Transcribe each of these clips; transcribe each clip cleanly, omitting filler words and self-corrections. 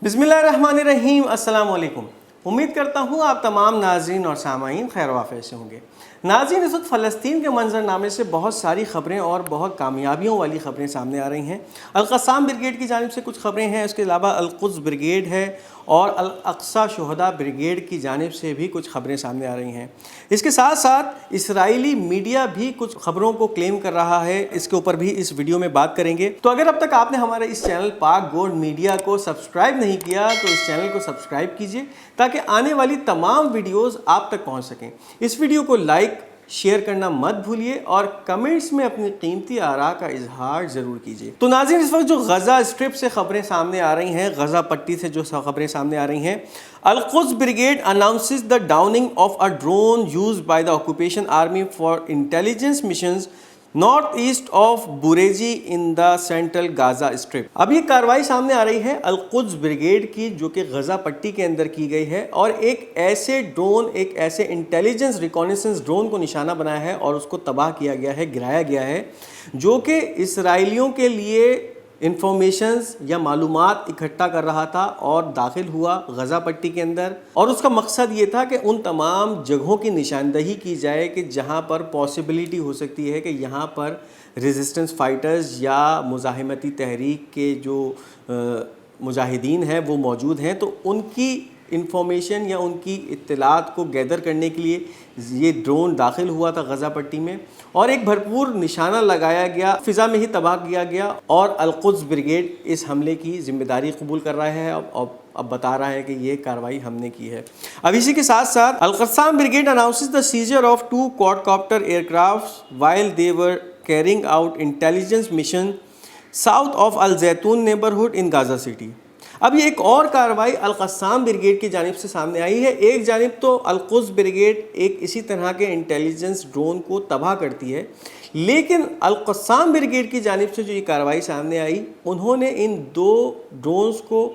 बिस्मिल्लाहिर्रहमानिर्रहीम। अस्सलाम वालेकुम। उम्मीद करता हूँ आप तमाम नाज़रीन और सामाईन खैर वाफ़ियत से होंगे। नाज़रीन, इस वक्त फ़लस्तीन के मंजरनामे से बहुत सारी ख़बरें और बहुत कामयाबियों वाली ख़बरें सामने आ रही हैं। अल-क़स्साम ब्रिगेड की जानिब से कुछ ख़बरें हैं, उसके अलावा अल-क़ुद्स ब्रिगेड है और अल-अक़सा शुहदा ब्रिगेड की जानिब से भी कुछ ख़बरें सामने आ रही हैं। इसके साथ साथ इसराइली मीडिया भी कुछ ख़बरों को क्लेम कर रहा है, इसके ऊपर भी इस वीडियो में बात करेंगे। तो अगर अब तक आपने हमारे इस चैनल पाक गोल्ड मीडिया को सब्सक्राइब नहीं किया तो इस चैनल को सब्सक्राइब कीजिए ताकि आने वाली तमाम वीडियोज़ आप तक पहुँच सकें। इस वीडियो को लाइक शेयर करना मत भूलिए और कमेंट्स में अपनी कीमती आरा का इजहार ज़रूर कीजिए। तो नाज़रीन, इस वक्त जो गज़ा स्ट्रिप से ख़बरें सामने आ रही हैं, गज़ा पट्टी से जो ख़बरें सामने आ रही हैं, Al Quds brigade announces the downing of a drone used by the occupation army for intelligence missions north east of Bureij in the central Gaza strip. अब ये कार्रवाई सामने आ रही है अल-क़ुद्स ब्रिगेड की, जो कि गज़ा पट्टी के अंदर की गई है और एक ऐसे इंटेलिजेंस रिकॉनेसेंस ड्रोन को निशाना बनाया है और उसको तबाह किया गया है, गिराया गया है, जो कि इसराइलियों के लिए इंफॉर्मेशंस या मालूमात इकट्ठा कर रहा था और दाखिल हुआ गज़ा पट्टी के अंदर। और उसका मकसद ये था कि उन तमाम जगहों की निशानदही की जाए कि जहाँ पर पॉसिबिलिटी हो सकती है कि यहाँ पर रेजिस्टेंस फाइटर्स या मुज़ाहिमती तहरीक के जो मुजाहिदीन हैं वो मौजूद हैं, तो उनकी इंफॉर्मेशन या उनकी इत्तलात को गैदर करने के लिए ये ड्रोन दाखिल हुआ था गज़ा पट्टी में और एक भरपूर निशाना लगाया गया, फ़िज़ा में ही तबाह किया गया और अल-क़ुद्स ब्रिगेड इस हमले की ज़िम्मेदारी कबूल कर रहा है। अब बता रहा है कि ये कार्रवाई हमने की है। अब इसी के साथ साथ Al Qassam brigade announces the seizure of 2 quadcopter aircraft while they were carrying out intelligence mission south of Al Zaytoun neighbourhood in Gaza city. अब ये एक और कार्रवाई अल-क़स्साम ब्रिगेड की जानिब से सामने आई है। एक जानिब तो अल-क़ुद्स ब्रिगेड एक इसी तरह के इंटेलिजेंस ड्रोन को तबाह करती है, लेकिन अल-क़स्साम ब्रिगेड की जानिब से जो ये कार्रवाई सामने आई, उन्होंने इन 2 ड्रोन्स को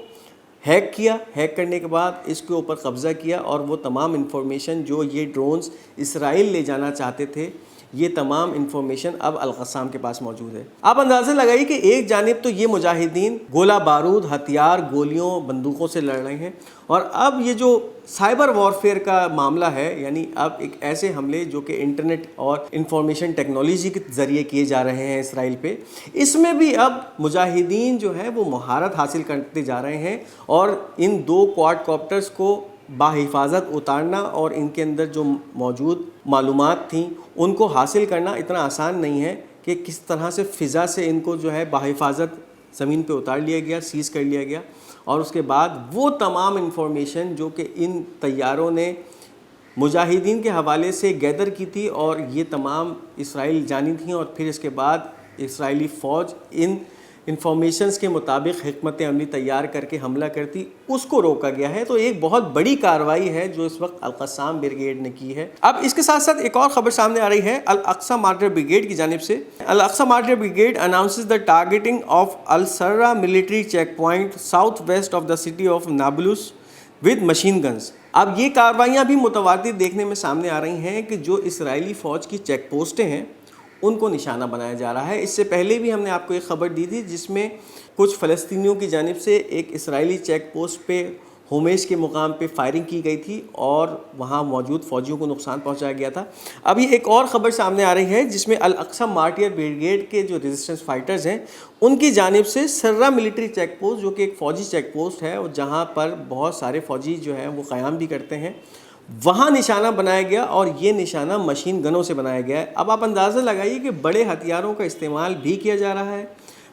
हैक किया। हैक करने के बाद इसके ऊपर कब्ज़ा किया और वो तमाम इंफॉर्मेशन जो ये ड्रोन्स इसराइल ले जाना चाहते थे, ये तमाम इंफॉर्मेशन अब अल-क़स्साम के पास मौजूद है। आप अंदाज़ा लगाइए कि एक जानिब तो ये मुजाहिदीन गोला बारूद, हथियार, गोलियों, बंदूकों से लड़ रहे हैं और अब ये जो साइबर वॉरफेयर का मामला है, यानी अब एक ऐसे हमले जो कि इंटरनेट और इंफॉर्मेशन टेक्नोलॉजी के ज़रिए किए जा रहे हैं इसराइल पे, इसमें भी अब मुजाहिदीन जो है वो महारत हासिल करते जा रहे हैं और इन 2 क्वाडकॉप्टर्स को बाहिफाजत उतारना और इनके अंदर जो मौजूद मालूमात थी उनको हासिल करना इतना आसान नहीं है कि किस तरह से फ़िज़ा से इनको जो है बाहिफाजत ज़मीन पे उतार लिया गया, सीज़ कर लिया गया और उसके बाद वो तमाम इंफॉर्मेशन जो कि इन तैयारों ने मुजाहिदीन के हवाले से गैदर की थी और ये तमाम इसराइल जानी थी और फिर इसके बाद इसराइली फ़ौज इन इंफॉर्मेशंस के मुताबिक हिकमत अमली तैयार करके हमला करती, उसको रोका गया है। तो एक बहुत बड़ी कार्रवाई है जो इस वक्त अल-क़स्साम ब्रिगेड ने की है। अब इसके साथ साथ एक और ख़बर सामने आ रही है अल-अक़सा मार्टर ब्रिगेड की जानिब से। Al Aqsa martyr brigade announces the targeting of Al Sarra military checkpoint south west of the city of Nablus with machine guns. अब ये कार्रवाइयाँ भी मुतवातिर देखने में सामने आ रही हैं कि जो इसराइली फ़ौज की चेक पोस्टें हैं उनको निशाना बनाया जा रहा है। इससे पहले भी हमने आपको एक ख़बर दी थी जिसमें कुछ फ़लस्तीनियों की जानिब से एक इसराइली चेक पोस्ट पे होमेश के मुकाम पे फायरिंग की गई थी और वहाँ मौजूद फ़ौजियों को नुकसान पहुँचाया गया था। अभी एक और ख़बर सामने आ रही है जिसमें अल-अक़सा मार्टियर ब्रिगेड के जो रेजिस्टेंस फाइटर्स हैं उनकी जानिब से सर्रा मिलिट्री चेक पोस्ट, जो कि एक फ़ौजी चेक पोस्ट है और जहाँ पर बहुत सारे फ़ौजी जो हैं वो क़याम भी करते हैं, वहाँ निशाना बनाया गया और ये निशाना मशीन गनों से बनाया गया है। अब आप अंदाज़ा लगाइए कि बड़े हथियारों का इस्तेमाल भी किया जा रहा है,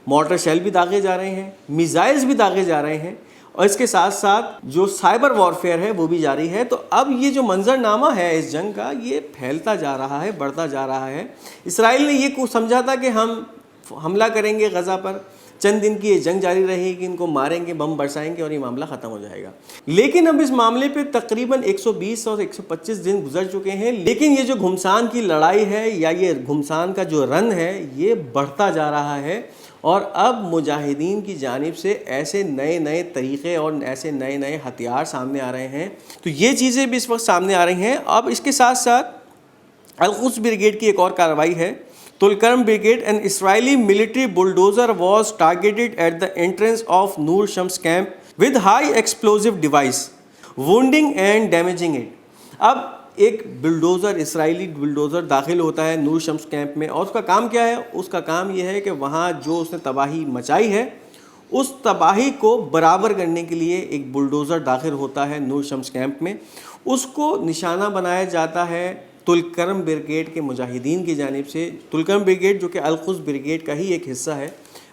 मॉर्टर शेल भी दागे जा रहे हैं, मिसाइल्स भी दागे जा रहे हैं और इसके साथ साथ जो साइबर वॉरफेयर है वो भी जारी है। तो अब ये जो मंजरनामा है इस जंग का, ये फैलता जा रहा है, बढ़ता जा रहा है। इसराइल ने ये कुछ समझा था कि हम हमला करेंगे गज़ा पर, चंद दिन की ये जंग जारी रहेगी, इनको मारेंगे, बम बरसाएंगे और ये मामला ख़त्म हो जाएगा। लेकिन अब इस मामले पे तकरीबन 120 और 125 दिन गुजर चुके हैं, लेकिन ये जो घुमसान की लड़ाई है या ये घुमसान का जो रन है ये बढ़ता जा रहा है और अब मुजाहिदीन की जानिब से ऐसे नए नए तरीक़े और ऐसे नए नए हथियार सामने आ रहे हैं। तो ये चीज़ें भी इस वक्त सामने आ रही हैं। अब इसके साथ साथ अल-क़ुद्स ब्रिगेड की एक और कार्रवाई है Tulkarm Brigade, an Israeli military bulldozer was targeted at the entrance of Nur Shams camp with high explosive device, wounding and damaging it. اب ایک بلڈوزر، اسرائیلی بلڈوزر داخل ہوتا ہے نور شمس کیمپ میں، اور اس کا کام کیا ہے؟ اس کا کام یہ ہے کہ وہاں جو اس نے تباہی مچائی ہے اس تباہی کو برابر کرنے کے لیے ایک بلڈوزر داخل ہوتا ہے نور شمس کیمپ میں. اس کو نشانہ بنایا جاتا ہے طلکرم بریگیڈ کے مجاہدین کی جانب سے. طلکرم بریگیڈ جو کہ القدس بریگیڈ کا ہی ایک حصہ ہے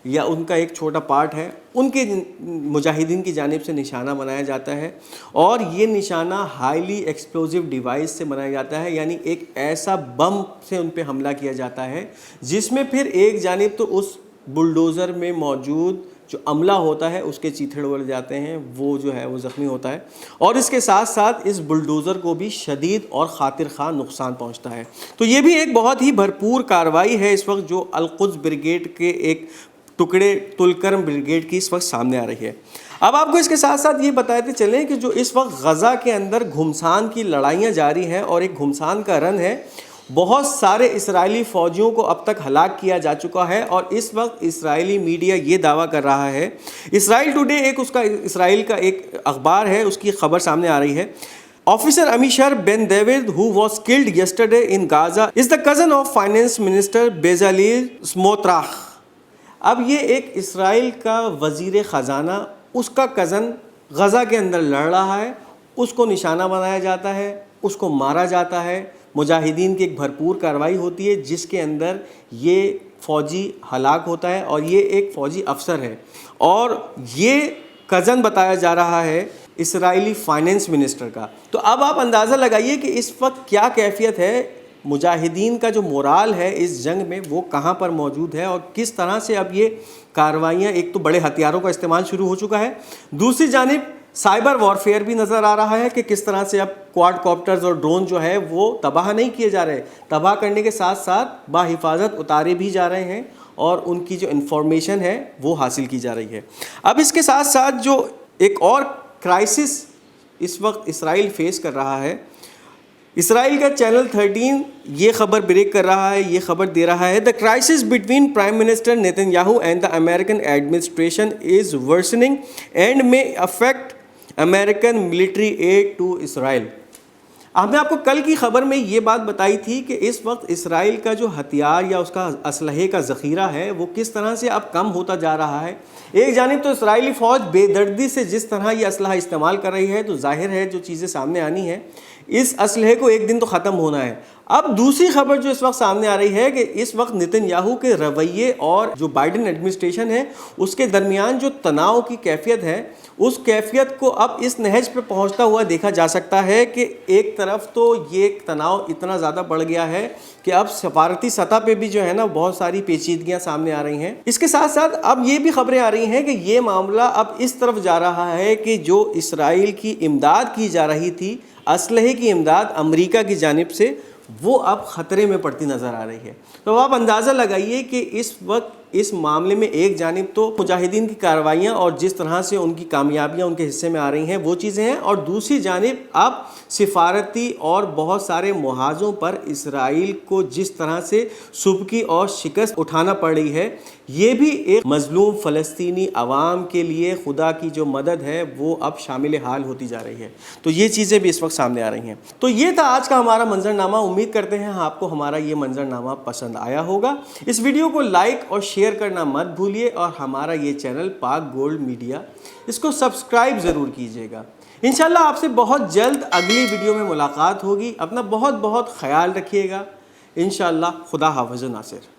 یا ان کا ایک چھوٹا پارٹ ہے، ان کے مجاہدین کی جانب سے نشانہ بنایا جاتا ہے. اور یہ نشانہ ہائیلی ایکسپلوزیو ڈیوائس سے بنایا جاتا ہے، یعنی ایک ایسا بم سے ان پہ حملہ کیا جاتا ہے جس میں پھر ایک جانب تو اس بلڈوزر میں موجود جو عملہ ہوتا ہے اس کے چیتھڑ اڑ جاتے ہیں، وہ جو ہے وہ زخمی ہوتا ہے، اور اس کے ساتھ ساتھ اس بلڈوزر کو بھی شدید اور خاطر خواہ نقصان پہنچتا ہے. تو یہ بھی ایک بہت ہی بھرپور کارروائی ہے اس وقت جو القدس بریگیڈ کے ایک ٹکڑے طلکرم بریگیڈ کی اس وقت سامنے آ رہی ہے. اب آپ کو اس کے ساتھ ساتھ یہ بتاتے چلیں کہ جو اس وقت غزہ کے اندر گھمسان کی لڑائیاں جاری ہیں اور ایک گھمسان کا رن ہے، بہت سارے اسرائیلی فوجیوں کو اب تک ہلاک کیا جا چکا ہے. اور اس وقت اسرائیلی میڈیا یہ دعویٰ کر رہا ہے، اسرائیل ٹوڈے ایک اس کا اسرائیل کا ایک اخبار ہے، اس کی خبر سامنے آ رہی ہے. Officer Amishar Ben David, who was killed yesterday in Gaza, is the cousin of Finance Minister Bezalel Smotrach. اب یہ ایک اسرائیل کا وزیر خزانہ، اس کا کزن غزہ کے اندر لڑ رہا ہے، اس کو نشانہ بنایا جاتا ہے، اس کو مارا جاتا ہے. مجاہدین کی ایک بھرپور کارروائی ہوتی ہے جس کے اندر یہ فوجی ہلاک ہوتا ہے، اور یہ ایک فوجی افسر ہے، اور یہ کزن بتایا جا رہا ہے اسرائیلی فائنینس منسٹر کا. تو اب آپ اندازہ لگائیے کہ اس وقت کیا کیفیت ہے، مجاہدین کا جو مورال ہے اس جنگ میں وہ کہاں پر موجود ہے، اور کس طرح سے اب یہ کارروائیاں، ایک تو بڑے ہتھیاروں کا استعمال شروع ہو چکا ہے، دوسری جانب سائبر وارفیئر بھی نظر آ رہا ہے کہ کس طرح سے اب کوارڈ کاپٹرز اور ڈرون جو ہے وہ تباہ نہیں کیے جا رہے، تباہ کرنے کے ساتھ ساتھ بحفاظت اتارے بھی جا رہے ہیں اور ان کی جو انفارمیشن ہے وہ حاصل کی جا رہی ہے. اب اس کے ساتھ ساتھ جو ایک اور کرائسس اس وقت اسرائیل فیس کر رہا ہے، اسرائیل کا چینل 13 یہ خبر بریک کر رہا ہے، یہ خبر دے رہا ہے، The crisis between Prime Minister Netanyahu and the American administration is worsening and may affect American military aid to Israel. ہم نے آپ کو کل کی خبر میں یہ بات بتائی تھی کہ اس وقت اسرائیل کا جو ہتھیار یا اس کا اسلحے کا ذخیرہ ہے وہ کس طرح سے اب کم ہوتا جا رہا ہے. ایک جانب تو اسرائیلی فوج بے دردی سے جس طرح یہ اسلحہ استعمال کر رہی ہے تو ظاہر ہے جو چیزیں سامنے آنی ہیں، اس اسلحے کو ایک دن تو ختم ہونا ہے. اب دوسری خبر جو اس وقت سامنے آ رہی ہے کہ اس وقت نتن یاہو کے رویے اور جو بائیڈن ایڈمنسٹریشن ہے اس کے درمیان جو تناؤ کی کیفیت ہے، اس کیفیت کو اب اس نہج پہ پہنچتا ہوا دیکھا جا سکتا ہے کہ ایک طرف تو یہ تناؤ اتنا زیادہ بڑھ گیا ہے کہ اب سفارتی سطح پہ بھی جو ہے نا بہت ساری پیچیدگیاں سامنے آ رہی ہیں. اس کے ساتھ ساتھ اب یہ بھی خبریں آ رہی ہیں کہ یہ معاملہ اب اس طرف جا رہا ہے کہ جو اسرائیل کی امداد کی جا رہی تھی، اسلحے کی امداد امریکہ کی جانب سے، وہ اب خطرے میں پڑتی نظر آ رہی ہے. تو آپ اندازہ لگائیے کہ اس وقت اس معاملے میں ایک جانب تو مجاہدین کی کارروائیاں اور جس طرح سے ان کی کامیابیاں ان کے حصے میں آ رہی ہیں وہ چیزیں ہیں، اور دوسری جانب اب سفارتی اور بہت سارے محاذوں پر اسرائیل کو جس طرح سے سبکی اور شکست اٹھانا پڑ رہی ہے، یہ بھی ایک مظلوم فلسطینی عوام کے لیے خدا کی جو مدد ہے وہ اب شامل حال ہوتی جا رہی ہے. تو یہ چیزیں بھی اس وقت سامنے آ رہی ہیں. تو یہ تھا آج کا ہمارا منظرنامہ. امید کرتے ہیں آپ کو ہمارا یہ منظرنامہ پسند آیا ہوگا. اس ویڈیو کو لائک اور شیئر کرنا مت بھولیے، اور ہمارا یہ چینل پاک گولڈ میڈیا، اس کو سبسکرائب ضرور کیجیے گا. انشاءاللہ آپ سے بہت جلد اگلی ویڈیو میں ملاقات ہوگی. اپنا بہت بہت خیال رکھیے گا. انشاءاللہ. خدا حافظ و ناصر.